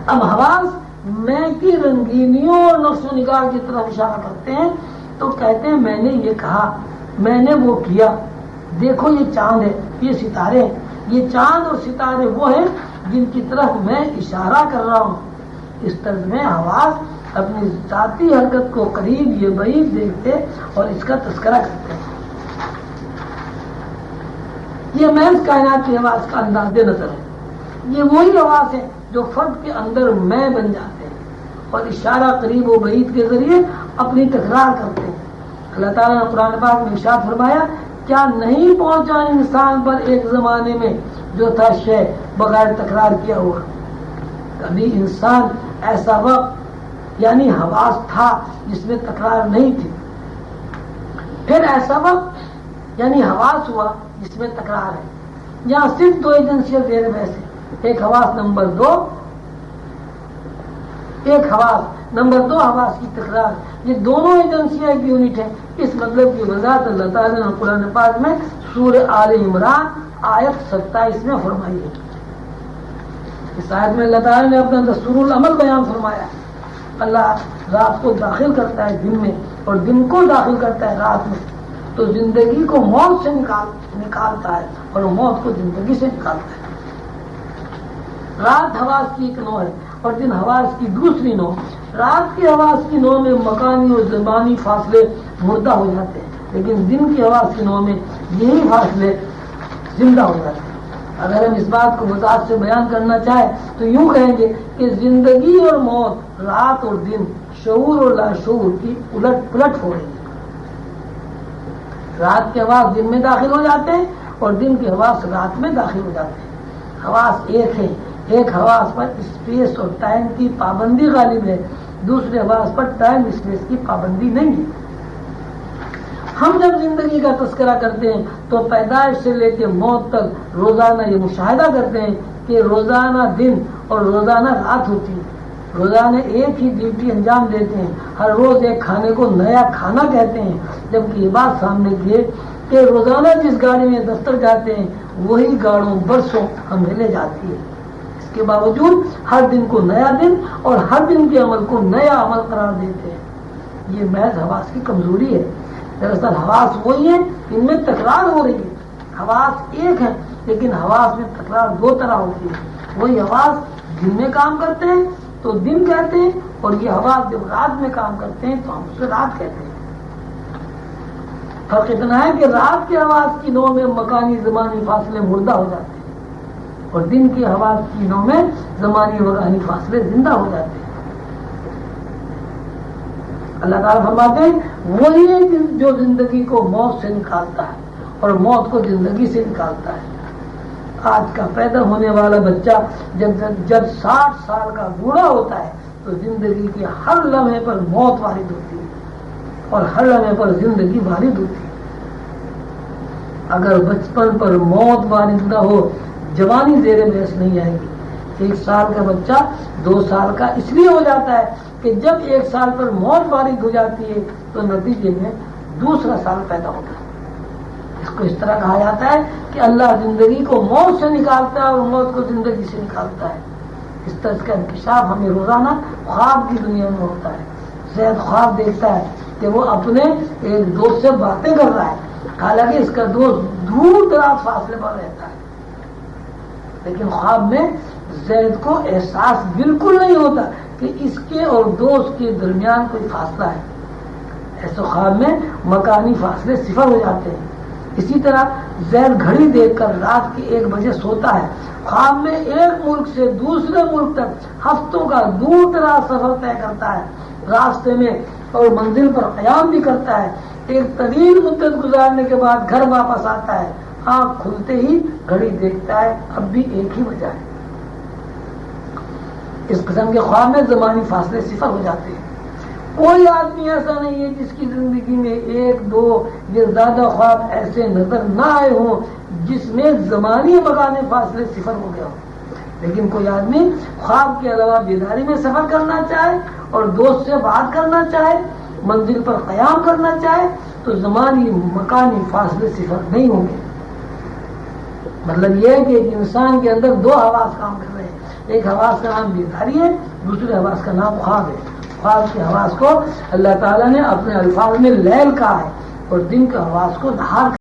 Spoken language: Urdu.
اب حواس میں کی رنگینیوں اور نقش و نگار کی طرف اشارہ کرتے ہیں تو کہتے ہیں میں نے یہ کہا، میں نے وہ کیا، دیکھو یہ چاند ہے، یہ ستارے ہیں، یہ چاند اور ستارے وہ ہیں جن کی طرف میں اشارہ کر رہا ہوں۔ اس طرز میں حواس اپنی ذاتی حرکت کو قریب یہ بعید دیکھتے اور اس کا تذکرہ کرتے ہیں۔ یہ محض کائنات کی حواس کا انداز نظر ہے۔ یہ وہی حواس ہے جو فرد کے اندر میں بن جاتے ہیں اور اشارہ قریب و بعید کے ذریعے اپنی تکرار کرتے ہیں۔ اللہ تعالیٰ نے قرآن پاک میں ارشاد فرمایا، کیا نہیں پہنچا انسان پر ایک زمانے میں جو تھا شے بغیر تکرار کیا ہوا۔ کبھی انسان ایسا وقت یعنی حواس تھا جس میں تکرار نہیں تھی، پھر ایسا وقت یعنی حواس ہوا جس میں تکرار ہے۔ یہاں صرف دو ایجنسیاں زیر بحث ہیں، ایک حواس نمبر 2، ایک حواس نمبر 2 حواس کی تکرار۔ یہ دونوں ایجنسیاں ایک یونٹ ہیں۔ اس مطلب کی وضاحت اللہ تعالیٰ نے قرآن پاک میں سورہ آل عمران آیت 27 میں فرمائی ہے۔ اس آیت میں اللہ تعالیٰ نے اپنا دستور العمل بیان فرمایا۔ اللہ رات کو داخل کرتا ہے دن میں اور دن کو داخل کرتا ہے رات میں، تو زندگی کو موت سے نکالتا ہے اور موت کو زندگی سے نکالتا ہے۔ رات حواس کی ایک نوع ہے اور دن حواس کی دوسری نوع۔ رات کی حواس کی نوع میں مکانی اور زمانی فاصلے مردہ ہو جاتے ہیں، لیکن دن کی حواس کی نوع میں یہی فاصلے زندہ ہو جاتے ہیں۔ اگر ہم اس بات کو وضاحت سے بیان کرنا چاہیں تو یوں کہیں گے کہ زندگی اور موت، رات اور دن، شعور اور لاشعور کی الٹ پلٹ ہو رہی ہے۔ رات کے حواس دن میں داخل ہو جاتے ہیں اور دن کے حواس رات میں داخل ہو جاتے ہیں۔ حواس ایک ہے، ایک حواس پر اسپیس اور ٹائم کی پابندی غالب ہے، دوسرے حواس پر ٹائم اسپیس کی پابندی نہیں ہے۔ ہم جب زندگی کا تذکرہ کرتے ہیں تو پیدائش سے لے کے موت تک روزانہ یہ مشاہدہ کرتے ہیں کہ روزانہ دن اور روزانہ رات ہوتی ہے، روزانہ ایک ہی ڈیوٹی انجام دیتے ہیں، ہر روز ایک کھانے کو نیا کھانا کہتے ہیں، جبکہ یہ بات سامنے کی ہے کہ روزانہ جس گاڑی میں دفتر جاتے ہیں وہی گاڑیوں برسوں ہمیں لے جاتی ہے۔ اس کے باوجود ہر دن کو نیا دن اور ہر دن کے عمل کو نیا عمل قرار دیتے ہیں۔ یہ محض حواس کی کمزوری ہے۔ دراصل حواس وہی ہیں، ان میں تکرار ہو رہی ہے۔ حواس ایک ہے لیکن حواس میں تکرار دو طرح ہوتی ہے۔ وہی حواس دن میں کام کرتے ہیں تو دن کہتے ہیں، اور یہ حواس جب رات میں کام کرتے ہیں تو ہم اسے رات کہتے ہیں۔ فرق اتنا ہے کہ رات کے حواس کی نوع میں مکانی زمانی فاصلے مردہ ہو جاتے ہیں اور دن کی حواس کی نوع میں زمانی مکانی فاصلے زندہ ہو جاتے ہیں۔ اللہ تعالیٰ فرماتے ہیں وہی ہے جو زندگی کو موت سے نکالتا ہے اور موت کو زندگی سے نکالتا ہے۔ آج کا پیدا ہونے والا بچہ جب 60 سال کا بوڑھا ہوتا ہے تو زندگی کے ہر لمحے پر موت وارد ہوتی ہے اور ہر لمحے پر زندگی وارد ہوتی ہے۔ اگر بچپن پر موت وارد نہ ہو جوانی زیر بحث نہیں آئے گی۔ 1 سال کا بچہ 2 سال کا اس لیے ہو جاتا ہے کہ جب 1 سال پر موت وارد ہو جاتی ہے تو نتیجے میں دوسرا سال پیدا ہوتا ہے۔ اس کو اس طرح کہا جاتا ہے کہ اللہ زندگی کو موت سے نکالتا ہے اور موت کو زندگی سے نکالتا ہے۔ اس طرح کا انکشاف ہمیں روزانہ خواب کی دنیا میں ہوتا ہے۔ زید خواب دیکھتا ہے کہ وہ اپنے ایک دوست سے باتیں کر رہا ہے، حالانکہ اس کا دوست دور دراز فاصلے پر رہتا ہے، لیکن خواب میں زید کو احساس بالکل نہیں ہوتا کہ اس کے اور دوست کے درمیان کوئی فاصلہ ہے۔ ایسے خواب میں مکانی فاصلے صفر ہو جاتے ہیں۔ اسی طرح زید گھڑی دیکھ کر رات کے 1 بجے سوتا ہے، خواب میں ایک ملک سے دوسرے ملک تک ہفتوں کا دور دراز سفر طے کرتا ہے، راستے میں اور منزل پر قیام بھی کرتا ہے، ایک طویل مدت گزارنے کے بعد گھر واپس آتا ہے، آنکھ کھلتے ہی گھڑی دیکھتا ہے، اب بھی 1 ہی بجا ہے۔ اس قسم کے خواب میں زمانی فاصلے صفر ہو جاتے ہیں۔ کوئی آدمی ایسا نہیں ہے جس کی زندگی میں 1 2 یا زیادہ خواب ایسے نظر نہ آئے ہوں جس میں زمانی مکانی فاصلے صفر ہو گیا ہو، لیکن کوئی آدمی خواب کے علاوہ بیداری میں سفر کرنا چاہے اور دوست سے بات کرنا چاہے، منزل پر قیام کرنا چاہے تو زمانی مکانی فاصلے صفر نہیں ہوں گے۔ مطلب یہ ہے کہ ایک انسان کے اندر 2 حواس کام کر رہے ہیں، ایک حواس کا نام بیداری ہے، دوسرے حواس کا نام خواب ہے۔ خواب کے حواس کو اللہ تعالیٰ نے اپنے الفاظ میں لیل کہا ہے اور دن کے حواس کو نہار